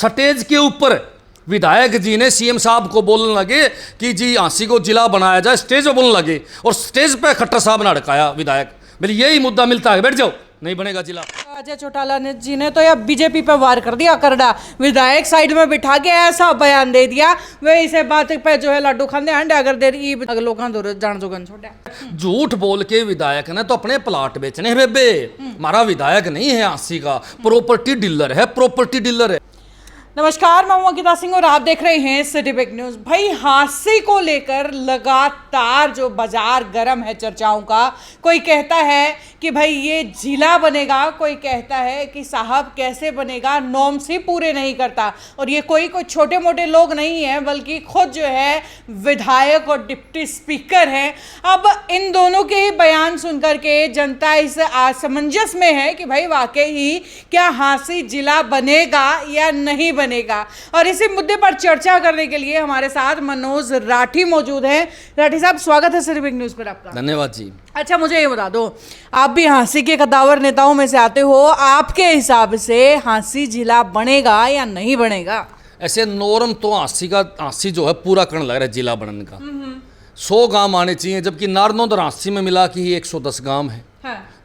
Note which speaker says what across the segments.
Speaker 1: Stage के ऊपर विधायक जी ने सीएम साहब को बोलने लगे कि जी झांसी को जिला बनाया जाए, स्टेज पे बोलने लगे और स्टेज पे खट्टर साहब ने अड़काया विधायक। मेरे यही मुद्दा मिलता है, बैठ जाओ, नहीं बनेगा जिला।
Speaker 2: अजय चौटाला ने जी ने तो यह बीजेपी पे वार कर दिया करड़ा, विधायक साइड में बिठा के ऐसा बयान दे दिया वे इसे बात पे जो है लड्डू खाने अंडे अगर देर ई लोगों दो जान जोगन छोड़ा।
Speaker 1: झूठ बोल के विधायक ने तो अपने प्लाट बेचने हैं बेबे। हमारा विधायक नहीं है झांसी का, प्रॉपर्टी डीलर है, प्रॉपर्टी डीलर है।
Speaker 2: नमस्कार, मैं अंकिता सिंह और आप देख रहे हैं सिटी बिग न्यूज। भाई झांसी को लेकर लगातार जो बाजार गर्म है चर्चाओं का, कोई कहता है कि भाई ये जिला बनेगा, कोई कहता है कि साहब कैसे बनेगा, नॉर्म्स ही पूरे नहीं करता। और ये कोई छोटे मोटे लोग नहीं है बल्कि खुद जो है विधायक और डिप्टी स्पीकर हैं। अब इन दोनों के ही बयान सुनकर के जनता इस असमंजस में है कि भाई वाकई ही क्या झांसी जिला बनेगा या नहीं बनेगा। और इसी मुद्दे पर चर्चा करने के लिए हमारे साथ मनोज राठी मौजूद हैं। राठी साहब, स्वागत है सिटी बिग न्यूज पर आपका।
Speaker 1: धन्यवाद जी।
Speaker 2: अच्छा, मुझे ये बता दो, आप भी झांसी के कद्दावर नेताओं में से आते हो, आपके हिसाब से झांसी जिला बनेगा या नहीं बनेगा?
Speaker 1: ऐसे नॉर्म तो झांसी जो है पूरा करने लग रहा है जिला बनने का। 100 गांव आने चाहिए, जबकि नारनौंद और झांसी में मिला के ही 110 गांव है।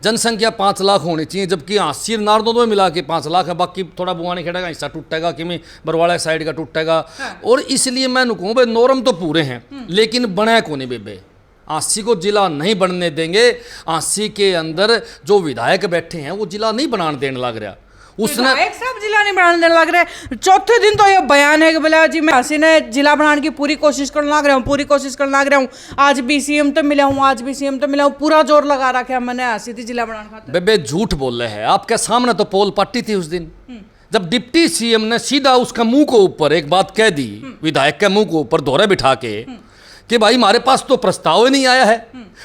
Speaker 1: जनसंख्या 5 लाख होनी चाहिए, जबकि झांसी नारनौंद में मिला के 5 लाख है। बाकी थोड़ा बुआनी खेड़ा का हिस्सा टूटेगा, कि बरवाड़ा साइड का टूटेगा। और इसलिए मैं कहूँ भाई नॉर्म तो पूरे हैं, लेकिन बने को नहीं बेबे। झांसी को जिला नहीं बनने देंगे। झांसी के अंदर जो विधायक बैठे हैं वो जिला नहीं बनाने देने लग रहा। उसने
Speaker 2: एक सब जिला नहीं बनाने देने लग रहे। चौथे दिन तो ये बयान है कि बोला जी मैं झांसी ने जिला बनाने की पूरी कोशिश करने लग रहा हूँ, पूरी कोशिश करने लग रहा हूँ। आज भी सीएम तो मिला हूँ, आज भी सीएम तो मिला हूँ, पूरा जोर लगा रखा है मैंने झांसी थी जिला बनाने खातिर।
Speaker 1: बेबे झूठ बोल रहे हैं। आपके सामने तो पोल पट्टी थी उस दिन, जब डिप्टी सीएम ने सीधा उसका मुंह को ऊपर एक बात कह दी, विधायक के मुंह को ऊपर दोहरे बिठा के कि भाई हमारे पास तो प्रस्ताव ही नहीं आया है।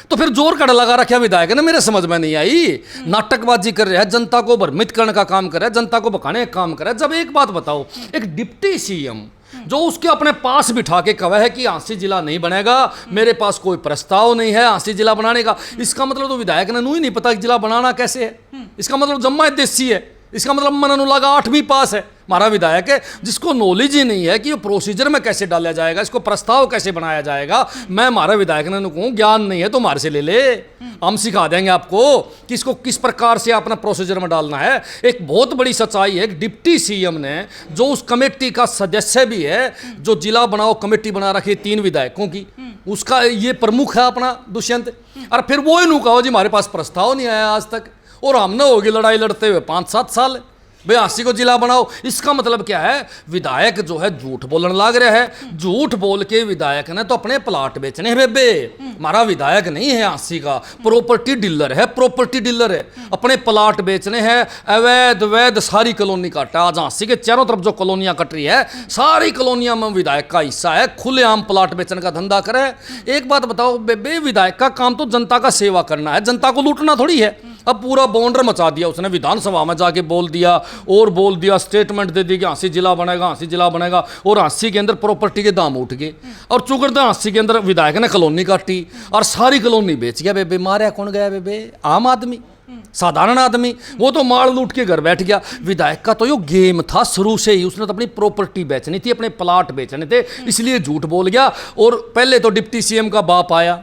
Speaker 1: तो फिर जोर कड़ा लगा रखा विधायक ने, मेरे समझ में नहीं आई। नाटकबाजी कर रहा है, जनता को भ्रमित करने का काम कर रहा है, जनता को भकाने का काम कर रहा है। जब एक बात बताओ, एक डिप्टी सीएम जो उसके अपने पास बिठा के कहा है कि झांसी जिला नहीं बनेगा, मेरे पास कोई प्रस्ताव नहीं है झांसी जिला बनाने का, इसका मतलब तो विधायक ने नू ही नहीं पता कि जिला बनाना कैसे है। इसका मतलब जम्मा देसी है, इसका मतलब मन लगा 8वीं पास है हमारा विधायक है, जिसको नॉलेज ही नहीं है कि ये प्रोसीजर में कैसे डाला जाएगा, इसको प्रस्ताव कैसे बनाया जाएगा। मैं हमारा विधायक ने कहूँ ज्ञान नहीं है तो हमारे से ले ले, हम सिखा देंगे आपको कि इसको किस प्रकार से अपना प्रोसीजर में डालना है। एक बहुत बड़ी सच्चाई है, एक डिप्टी सीएम ने जो उस कमेटी का सदस्य भी है, जो जिला बनाओ कमेटी बना रखी 3 विधायकों की, उसका ये प्रमुख है अपना दुष्यंत। और फिर वो ही कहो जी हमारे पास प्रस्ताव नहीं आया आज तक, और हमने होगी लड़ाई लड़ते हुए 5-7 साल भाई झांसी को जिला बनाओ। इसका मतलब क्या है, विधायक जो है झूठ बोलने लग रहा है। झूठ बोल के विधायक ने तो अपने प्लाट बेचने हैं बेबे। हमारा विधायक नहीं है झांसी का, प्रॉपर्टी डीलर है, प्रॉपर्टी डीलर है। अपने प्लाट बेचने हैं, अवैध वैध सारी कॉलोनी काटा। आज झांसी के चारों तरफ जो कॉलोनियां कट रही है, सारी कॉलोनियां में विधायक का हिस्सा है। खुलेआम प्लाट बेचने का धंधा करे। एक बात बताओ बेबे, विधायक का काम तो जनता का सेवा करना है, जनता को लूटना थोड़ी है। अब पूरा बॉन्डर मचा दिया उसने, विधानसभा में जाके बोल दिया और बोल दिया, स्टेटमेंट दे दी कि झांसी जिला बनेगा, झांसी जिला बनेगा। और झांसी के अंदर प्रॉपर्टी के दाम उठ गए, और चूंकि झांसी के अंदर विधायक ने कॉलोनी काटी और सारी कॉलोनी बेच गया बेबे। मारा कौन गया बेबे? आम आदमी, साधारण आदमी। वो तो माल लूट के घर बैठ गया। विधायक का तो यो गेम था शुरू से ही, उसने तो अपनी प्रॉपर्टी बेचनी थी, अपने प्लाट बेचने थे, इसलिए झूठ बोल गया। और पहले तो डिप्टी सीएम का बाप आया।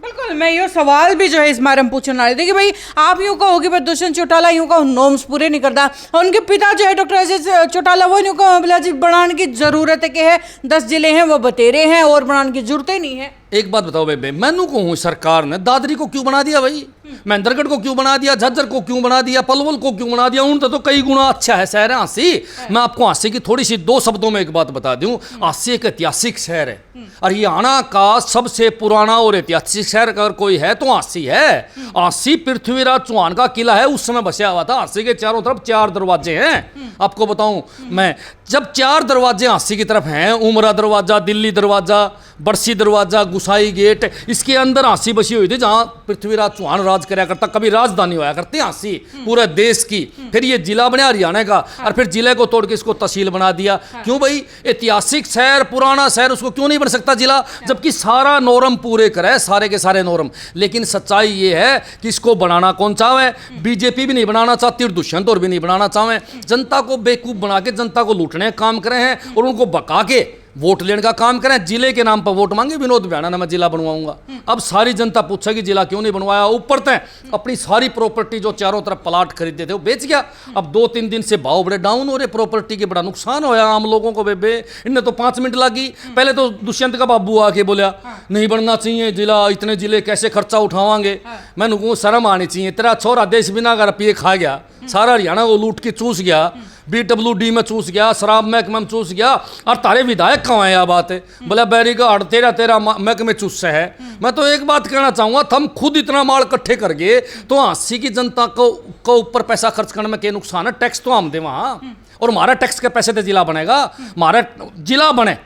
Speaker 2: बिल्कुल, मैं ये सवाल भी जो है इस बारे में पूछने वाली थी कि भाई आप यूँ कहोगे भाई दुष्यंत चौटाला यूँ कहो नॉर्म्स पूरे नहीं करता, उनके पिता जो है डॉक्टर अजय चौटाला वो यूँ कहो बोला जी बनाने की जरूरत है कि है 10 जिले हैं वो बतेरे हैं और बनाने की जरूरत ही नहीं है।
Speaker 1: एक बात बताओ बेबे, मैनू कहूँ सरकार ने दादरी को क्यों बना दिया भाई, महेंद्रगढ़ को क्यों बना दिया, झज्जर को क्यों बना दिया, पलवल को क्यों बना दिया? उनसे तो कई गुना अच्छा है शहर है झांसी। मैं आपको झांसी की थोड़ी सी 2 शब्दों में एक बात बता दूं। झांसी एक ऐतिहासिक शहर है, हरियाणा का सबसे पुराना और ऐतिहासिक शहर अगर कोई है तो झांसी है। झांसी पृथ्वीराज चौहान का किला है, उस समय बसा हुआ था। झांसी के चारों तरफ 4 दरवाजे हैं। आपको बताऊं मैं, जब 4 दरवाजे झांसी की तरफ हैं, उमरा दरवाजा, दिल्ली दरवाजा, बरसी दरवाजा, गुसाई गेट, इसके अंदर हांसी बसी हुई थी जहां पृथ्वीराज चौहान राज कराया करता, कभी राजधानी होया करती हांसी पूरे देश की। फिर ये जिला बना हरियाणा का, और फिर जिले को तोड़ के इसको तहसील बना दिया। क्यों भाई? ऐतिहासिक शहर, पुराना शहर, उसको क्यों नहीं बन सकता जिला, जबकि सारा नॉर्म पूरे करे, सारे के सारे नॉर्म। लेकिन सच्चाई ये है कि इसको बनाना कौन चाहे? बीजेपी भी नहीं बनाना चाहती और दुष्यंत और भी नहीं बनाना चाहे। जनता को बेवकूफ बना के जनता को लूटने का काम करे हैं और उनको बका के वोट लेने का काम करें। जिले के नाम पर वोट मांगे, विनोद बियाना ने मैं जिला बनवाऊंगा। अब सारी जनता पूछेगी जिला क्यों नहीं बनवाया। ऊपर तय अपनी सारी प्रॉपर्टी जो चारों तरफ प्लाट खरीदे थे वो बेच गया। अब 2-3 दिन से भाव बड़े डाउन हो रहे, प्रॉपर्टी के बड़ा नुकसान होया आम लोगों को। बेबे इनने तो 5 मिनट लगी। पहले तो दुष्यंत का बाबू आके बोला नहीं बनना चाहिए जिला, इतने जिले कैसे खर्चा उठावांगे। मैंने कहूँ शर्म आनी चाहिए, तेरा छोरा देश बिना का रुपये खा गया, सारा हरियाणा को लूट के चूस गया, BWD में चूस गया, शराब महकमे में चूस गया, और तारे विधायक कहाँ है? यह बात है बोला बैरी का 13 महकमे चूस है। मैं तो एक बात कहना चाहूँगा, हम खुद इतना माल इकट्ठे कर गए तो हांसी की जनता को ऊपर पैसा खर्च करने में क्या नुकसान है? टैक्स तो हम दे वहाँ, और हमारा टैक्स के पैसे से जिला बनेगा। हमारा जिला बने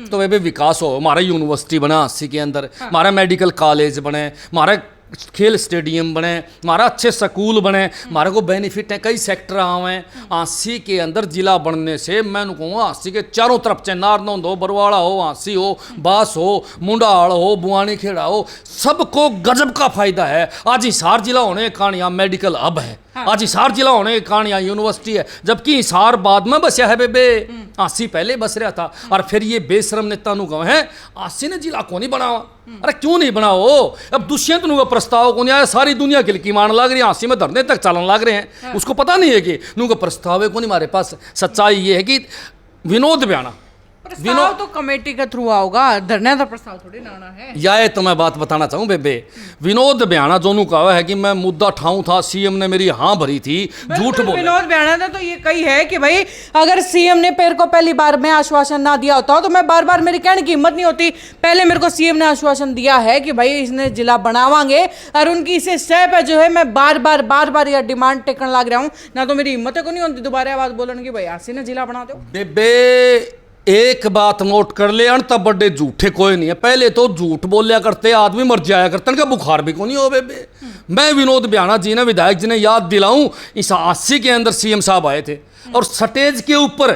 Speaker 1: तो वे भी विकास हो, हमारा यूनिवर्सिटी बना हांसी के अंदर, हमारा मेडिकल कॉलेज बने, हमारा खेल स्टेडियम बने, हमारा अच्छे स्कूल बने, हमारे को बेनिफिट है, कई सेक्टर आवे। हांसी के अंदर जिला बनने से मैं कहूँगा हांसी के चारों तरफ, चाहे नारनौंद हो, बरवाड़ा हो, हांसी हो, बास हो, मुंडाल हो, बुआनी खेड़ा हो, सबको गजब का फायदा है। आज हिसार जिला होने के कारण यहाँ मेडिकल हब है, आज हिसार जिला होने के कारण यहाँ यूनिवर्सिटी है, जबकि हिसार बाद में बसा है। बेबे हांसी पहले बस रहा था। और फिर ये बेशरम नेता नु कहे हांसी ने जिला को नहीं बनावा। अरे क्यों नहीं बनाओ? अब दुष्यंत नु का प्रस्ताव को नहीं आया, सारी दुनिया के लिए मान लग रही है, हांसी में धरने तक चलन लग रहे हैं। उसको पता नहीं है कि नु का प्रस्ताव है को नहीं हमारे पास। सच्चाई ये है कि विनोद बियाना
Speaker 2: प्रस्ताव तो कमेटी के थ्रू आओगा, धरने का प्रस्ताव थोड़ी ना आना है।
Speaker 1: या तो मैं बात बताना चाहूँ बेबे, विनोद बियाना जोनू कहा है कि मैं मुद्दा ठाऊं था, सीएम ने मेरी हाँ भरी थी, झूठ बोल।
Speaker 2: विनोद बियाना ने तो ये कही है कि भाई अगर सीएम ने पेड़ को पहली बार में आश्वासन ना दिया होता तो मैं बार बार, मेरी कहने की हिम्मत नहीं होती। पहले मेरे को सीएम ने आश्वासन दिया है कि भाई इसने जिला बनावांगे, और उनकी इसे स्टेप है जो है मैं बार बार यह डिमांड टेकन लग रहा हूँ ना, तो मेरी हिम्मत को नहीं होती दोबारा आवाज बोलने की भाई हांसी ने जिला बना दो।
Speaker 1: बेबे एक बात नोट कर ले, तब बड़े झूठे कोई नहीं है। पहले तो झूठ बोलिया करते, आदमी मर जाया करते, उनका बुखार भी को नहीं हो बेबे। मैं विनोद बियाना जी ने, विधायक जी ने याद दिलाऊं, इस 80 के अंदर सीएम साहब आए थे और स्टेज के ऊपर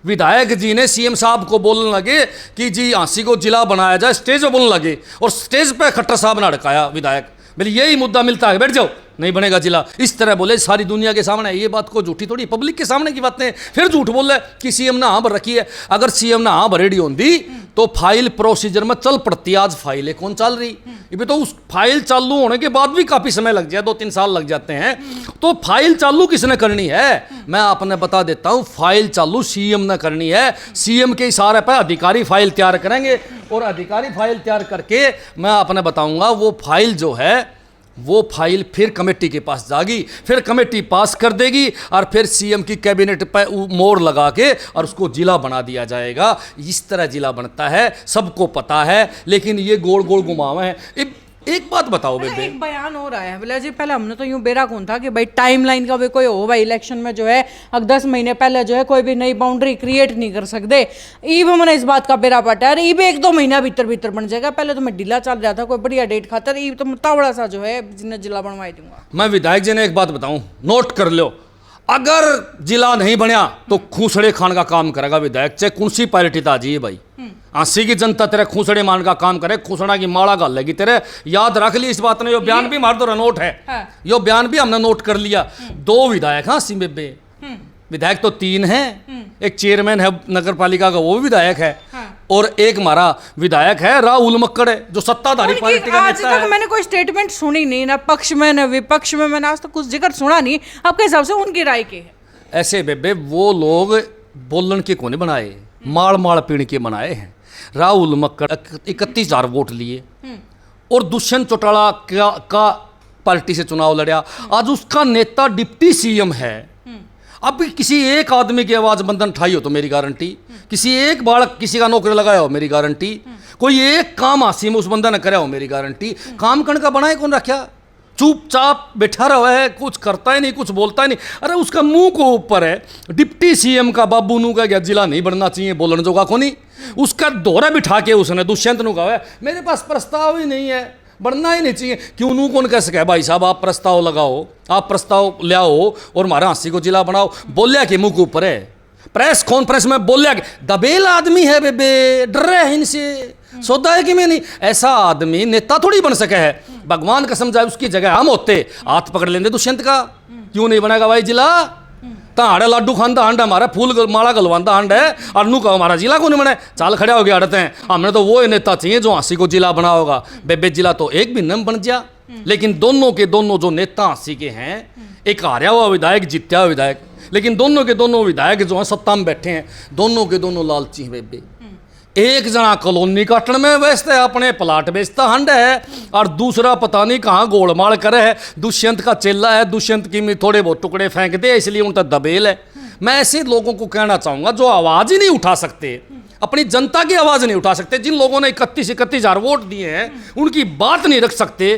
Speaker 1: विधायक जी ने सीएम साहब को बोलने लगे कि जी हांसी को जिला बनाया जाए, स्टेज पर बोलने लगे, और स्टेज पे खट्टर साहब ने अड़काया विधायक, बोले यही मुद्दा मिलता है, बैठ जाओ, नहीं बनेगा जिला। इस तरह बोले सारी दुनिया के सामने। ये बात को झूठी थोड़ी, पब्लिक के सामने की बातें फिर झूठ बोल रहे कि सीएम ने हाँ भर रखी है। अगर सीएम ने हाँ भरेडी होती तो फाइल प्रोसीजर में चल पड़ती। आज फाइलें कौन चल रही? ये तो उस फाइल चालू होने के बाद भी काफी समय लग जाए, 2-3 साल लग जाते हैं। तो फाइल चालू किसने करनी है? मैं आपने बता देता हूं, फाइल चालू सीएम ने करनी है। सीएम के इशारे पर अधिकारी फाइल तैयार करेंगे, और अधिकारी फाइल तैयार करके मैं आपने बताऊंगा वो फाइल जो है वो फाइल फिर कमेटी के पास जाएगी, फिर कमेटी पास कर देगी, और फिर सीएम की कैबिनेट पर मोहर लगा के और उसको जिला बना दिया जाएगा। इस तरह जिला बनता है, सबको पता है, लेकिन ये गोल गोल घुमावे हैं। एक बात बताओ बेबे,
Speaker 2: एक बयान हो रहा है बोला जी, पहले हमने तो यूं बेरा कौन था कि भाई टाइमलाइन का भी कोई हो भाई, इलेक्शन में जो है अगर 10 महीने पहले जो है कोई भी नई बाउंड्री क्रिएट नहीं कर सकते। ईब हमने इस बात का बेरा पटा है, ईब 1-2 महीना भीतर बन जाएगा। पहले तो मैं ढीला चल रहा था, कोई बढ़िया डेट खातर, ईब तो मुतावड़ा सा जो है जिन्हें जिला बनवाई दूंगा।
Speaker 1: मैं विधायक जी ने एक बात बताऊं, नोट कर लो, अगर जिला नहीं बनया तो खूसड़े खान का काम करेगा विधायक, चाहे कौन सी पार्टी ताजी है भाई। हांसी की जनता तेरे खूसड़े मान का काम करे, खूसड़ा की माला गाल लेगी तेरे। याद रख ली इस बात ने, यो बयान भी मार दो, नोट है। यो बयान भी हमने नोट कर लिया। 2 विधायक हांसी बेबे, विधायक तो 3 हैं, एक चेयरमैन है नगर पालिका का, वो भी विधायक है, और एक हमारा विधायक है राहुल मक्कड़ है, जो सत्ताधारी पार्टी का नेता है।
Speaker 2: मैंने कोई स्टेटमेंट सुनी नहीं, ना पक्ष में ना विपक्ष में, मैंने आज तक कुछ जिक्र सुना नहीं। आपके हिसाब से उनकी राय क्या है? ऐसे
Speaker 1: बेबे वो लोग बोलन के कोने बनाए, माड़ पीण के बनाए हैं। राहुल मक्कड़ 31,000 वोट लिए, और दुष्यंत चौटाला का पार्टी से चुनाव लड़ा। आज उसका नेता डिप्टी सीएम है। अब किसी एक आदमी की आवाज बंधन उठाई हो तो मेरी गारंटी, किसी एक बालक किसी का नौकरी लगाया हो मेरी गारंटी, कोई एक काम हांसी में उस बंदा ने कराया हो मेरी गारंटी। काम करने का बनाए कौन रखा? चुपचाप बैठा रहा है, कुछ करता ही नहीं, कुछ बोलता ही नहीं। अरे उसका मुंह को ऊपर है, डिप्टी सीएम का बाबू नू का क्या जिला नहीं बनना चाहिए, बोलने जोगा को नहीं। उसका दौरा बिठा के उसने दुष्यंत नू कहा मेरे पास प्रस्ताव ही नहीं है, बढ़ना ही नहीं चाहिए। क्यों नू कौन कह सके भाई साहब आप प्रस्ताव लगाओ, आप प्रस्ताव ले आओ और हमारा हांसी को जिला बनाओ। बोलिया कि मुंह के ऊपर है, प्रेस कॉन्फ्रेंस में बोलिया कि दबेल आदमी है बेबे, डर रहे हैं इनसे, सौदा है कि मैं नहीं। ऐसा आदमी नेता थोड़ी बन सके है, भगवान कसम जाए उसकी जगह हम होते हाथ पकड़ लेंगे दुष्यंत का। क्यों नहीं बनेगा भाई जिला? ताड़ लाडू खानदा हंड हमारा, फूल माला गलवानदा हंड है, और नू का हमारा जिला को नहीं बने। चाल खड़े हो गए अड़ते हैं, हमने तो वो नेता चाहिए जो हांसी को जिला बना होगा। बेबे जिला तो एक भी न बन जा, लेकिन दोनों के दोनों जो नेता हांसी के हैं, एक हारा हुआ विधायक, जीत्या हुआ विधायक, लेकिन दोनों के दोनों विधायक जो हैं सत्ता में बैठे हैं, दोनों के दोनों लालची हैं बेबे। एक जना कॉलोनी काटन में व्यस्त है, अपने प्लाट बेचता हंड है, और दूसरा पता नहीं कहाँ गोलमाल करे है, दुष्यंत का चेला है, दुष्यंत की में थोड़े बहुत टुकड़े फेंक दे, इसलिए उनका दबेल है। मैं ऐसे लोगों को कहना चाहूँगा जो आवाज़ ही नहीं उठा सकते, अपनी जनता की आवाज़ नहीं उठा सकते, जिन लोगों ने 31,000 वोट दिए हैं उनकी बात नहीं रख सकते,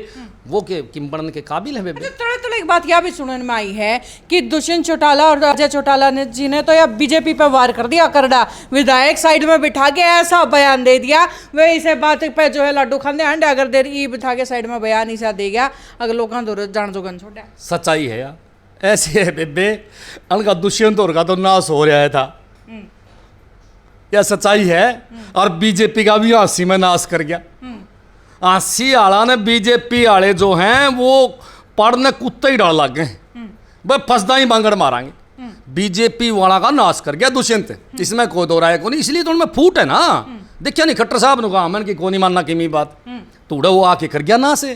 Speaker 1: वो के किंबड़न के काबिल है बेबे।
Speaker 2: थोड़ा एक बात यह भी सुनने में आई है कि दुष्यंत चौटाला और अजय चौटाला ने जी ने तो यह बीजेपी पर वार कर दिया करड़ा, विधायक साइड में बिठा के ऐसा बयान दे दिया, वे इसे बात पे जो है लाडू खाने हंडे अगर देर ई बिठा के साइड में बयान ही सा दे गया, अगर लोग जान जोगन छोड़ा।
Speaker 1: सच्चाई है यार, ऐसे है बेबे, उनका दुष्यंत और का तो नाश हो रहा था, यह सच्चाई है। और बीजेपी का भी हांसी में नाश कर गया। हांसी आला ने बीजेपी आले जो हैं वो पढ़ने कुत्ते ही डाल लग गए, भाई फसदा ही बांगड़ मारांगे। बीजेपी वाला का नाश कर गया दुष्यंत, इसमें कोई दो राय को नहीं। इसलिए तो उनमें फूट है ना, देखिए नहीं खट्टर साहब ने कहा मन की कोनी मानना की बात, तूड़ा वो आके कर गया ना से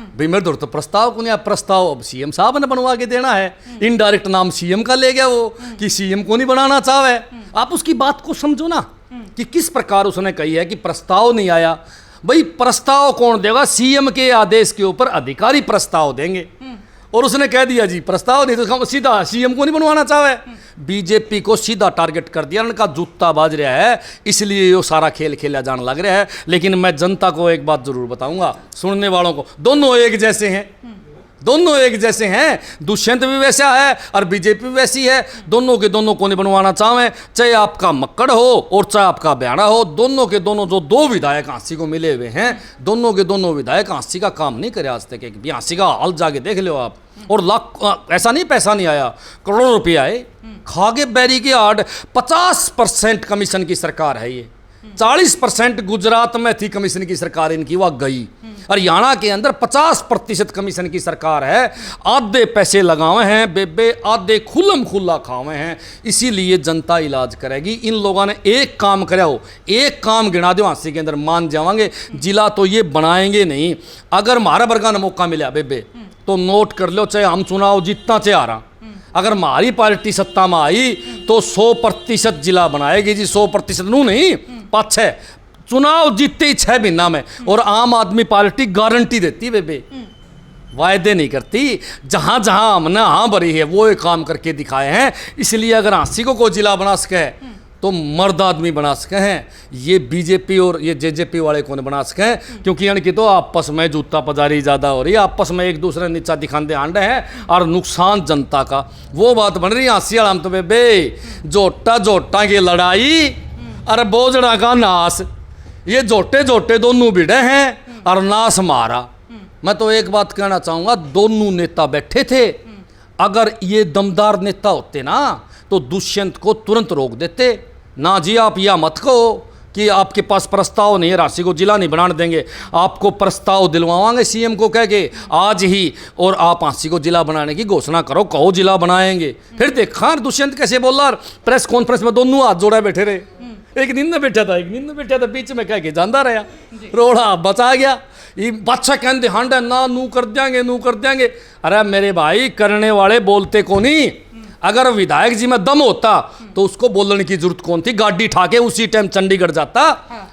Speaker 1: भाई मेरे दौर तो प्रस्ताव को नहीं, प्रस्ताव अब सीएम साहब ने बनवा के देना है, इनडायरेक्ट नाम सीएम का ले गया वो कि सीएम को नहीं बनाना चाहे। आप उसकी बात को समझो ना कि किस प्रकार उसने कही है कि प्रस्ताव नहीं आया। भाई प्रस्ताव कौन देगा? सीएम के आदेश के ऊपर अधिकारी प्रस्ताव देंगे, और उसने कह दिया जी प्रस्ताव नहीं तो सीधा सीएम को नहीं बनवाना चाहे। बीजेपी को सीधा टारगेट कर दिया, उनका जूता बाज रहा है, इसलिए ये सारा खेल खेला जाने लग रहा है। लेकिन मैं जनता को एक बात जरूर बताऊंगा, सुनने वालों को, दोनों एक जैसे हैं, दोनों एक जैसे हैं। दुष्यंत भी वैसा है और बीजेपी भी वैसी है, दोनों के दोनों को नहीं बनवाना चाहें, चाहे आपका मक्कड़ हो और चाहे आपका बयाना हो। दोनों के दोनों जो दो विधायक हांसी को मिले हुए हैं, दोनों के दोनों विधायक हांसी का काम नहीं करे आज तक। एक भी हांसी का हाल जाके देख लो आप। और लाख ऐसा नहीं पैसा नहीं आया, करोड़ों रुपये आए। खागे बैरी की आड़ 50% कमीशन की सरकार है ये, 40% गुजरात में थी कमीशन की सरकार इनकी, वह गई। हरियाणा के अंदर 50% कमीशन की सरकार है। आधे पैसे लगावे हैं बेबे, आधे खुल्लम खुल्ला खावे हैं, इसीलिए जनता इलाज करेगी। इन लोगों ने एक काम करे हो, एक काम गिना दो हांसी के अंदर मान जावांगे, जिला तो ये बनाएंगे नहीं। अगर हमारा वर्गा ने मौका मिला बेबे तो नोट कर लो, चाहे हम चुनाव जीतना चाहे हारा, अगर हमारी पार्टी सत्ता में आई तो 100% जिला बनाएगी जी, 100% नू नहीं 5-6 चुनाव जीतते ही 6 महीना में। और आम आदमी पार्टी गारंटी देती बेबे, वायदे नहीं करती। जहां जहां हमने हाँ भरी है वो एक काम करके दिखाए हैं। इसलिए अगर हांसी को कोई जिला बना सके तो मर्द आदमी बना सके हैं, ये बीजेपी और ये जेजेपी वाले को नहीं बना सके हैं। क्योंकि यानी तो आपस में जूता पजारी ज़्यादा हो रही है, आपस में एक दूसरे नीचा दिखाते आंडे हैं और नुकसान जनता का। वो बात बन रही है हांसी वाला तो बेबे, जोटा जोटा की लड़ाई और बोझड़ा का नाश, ये जोटे जोटे दोनों भिड़े हैं और नाश मारा। मैं तो एक बात कहना चाहूँगा, दोनों नेता बैठे थे, अगर ये दमदार नेता होते ना तो दुष्यंत को तुरंत रोक देते। ना जी आप यह मत कहो कि आपके पास प्रस्ताव नहीं है, राशि को जिला नहीं बनाने देंगे, आपको प्रस्ताव दिलवाएंगे सीएम को कह के आज ही, और आप हांसी को जिला बनाने की घोषणा करो, कहो जिला बनाएंगे। फिर देखा दुष्यंत कैसे बोला, प्रेस कॉन्फ्रेंस में दोनों हाथ जोड़ा बैठे रहे, एक नींद में बैठा था, एक नींद में बैठा था, बीच में कह के जानता रहा, रोड़ा बचा गया। ये बादशाह कहते हंड ना नू कर देंगे, नू कर देंगे। अरे मेरे भाई, करने वाले बोलते को नहीं। अगर विधायक जी में दम होता तो उसको बोलने की जरूरत कौन थी, गाड़ी ठाके उसी टाइम चंडीगढ़ जाता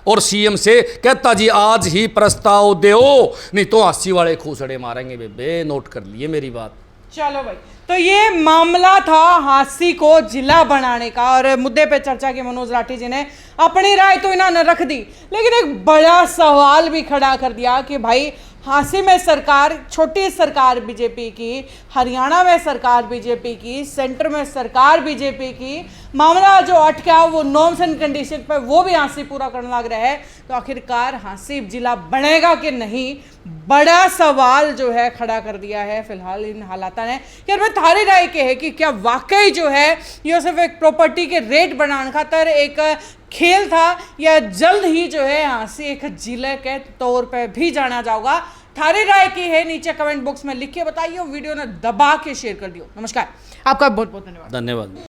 Speaker 1: और सीएम से कहता जी आज ही प्रस्ताव दो, नहीं तो हांसी वाले खूसड़े मारेंगे बेबे। नोट कर लिए मेरी बात।
Speaker 2: चलो भाई, तो ये मामला था हांसी को जिला बनाने का, और मुद्दे पे चर्चा की मनोज राठी जी ने अपनी राय तो इन्होंने रख दी, लेकिन एक बड़ा सवाल भी खड़ा कर दिया कि भाई हांसी में सरकार, छोटी सरकार बीजेपी की, हरियाणा में सरकार बीजेपी की, सेंटर में सरकार बीजेपी की, मामला जो अटका वो नॉर्म्स एंड कंडीशन पर वो भी हांसी पूरा करने लग रहा है। तो आखिरकार हांसी जिला बनेगा कि नहीं, बड़ा सवाल जो है खड़ा कर दिया है फिलहाल इन हालात ने। यार मैं थारी राय के है कि क्या वाकई जो है ये सिर्फ एक प्रॉपर्टी के रेट बढ़ाने खातर एक खेल था, या जल्द ही जो है हांसी एक जिले के तौर पे भी जाना जाएगा। थारी राय की है नीचे कमेंट बॉक्स में लिख के बताइए, वीडियो ने दबा के शेयर कर दियो। नमस्कार, आपका बहुत बहुत धन्यवाद।
Speaker 1: धन्यवाद।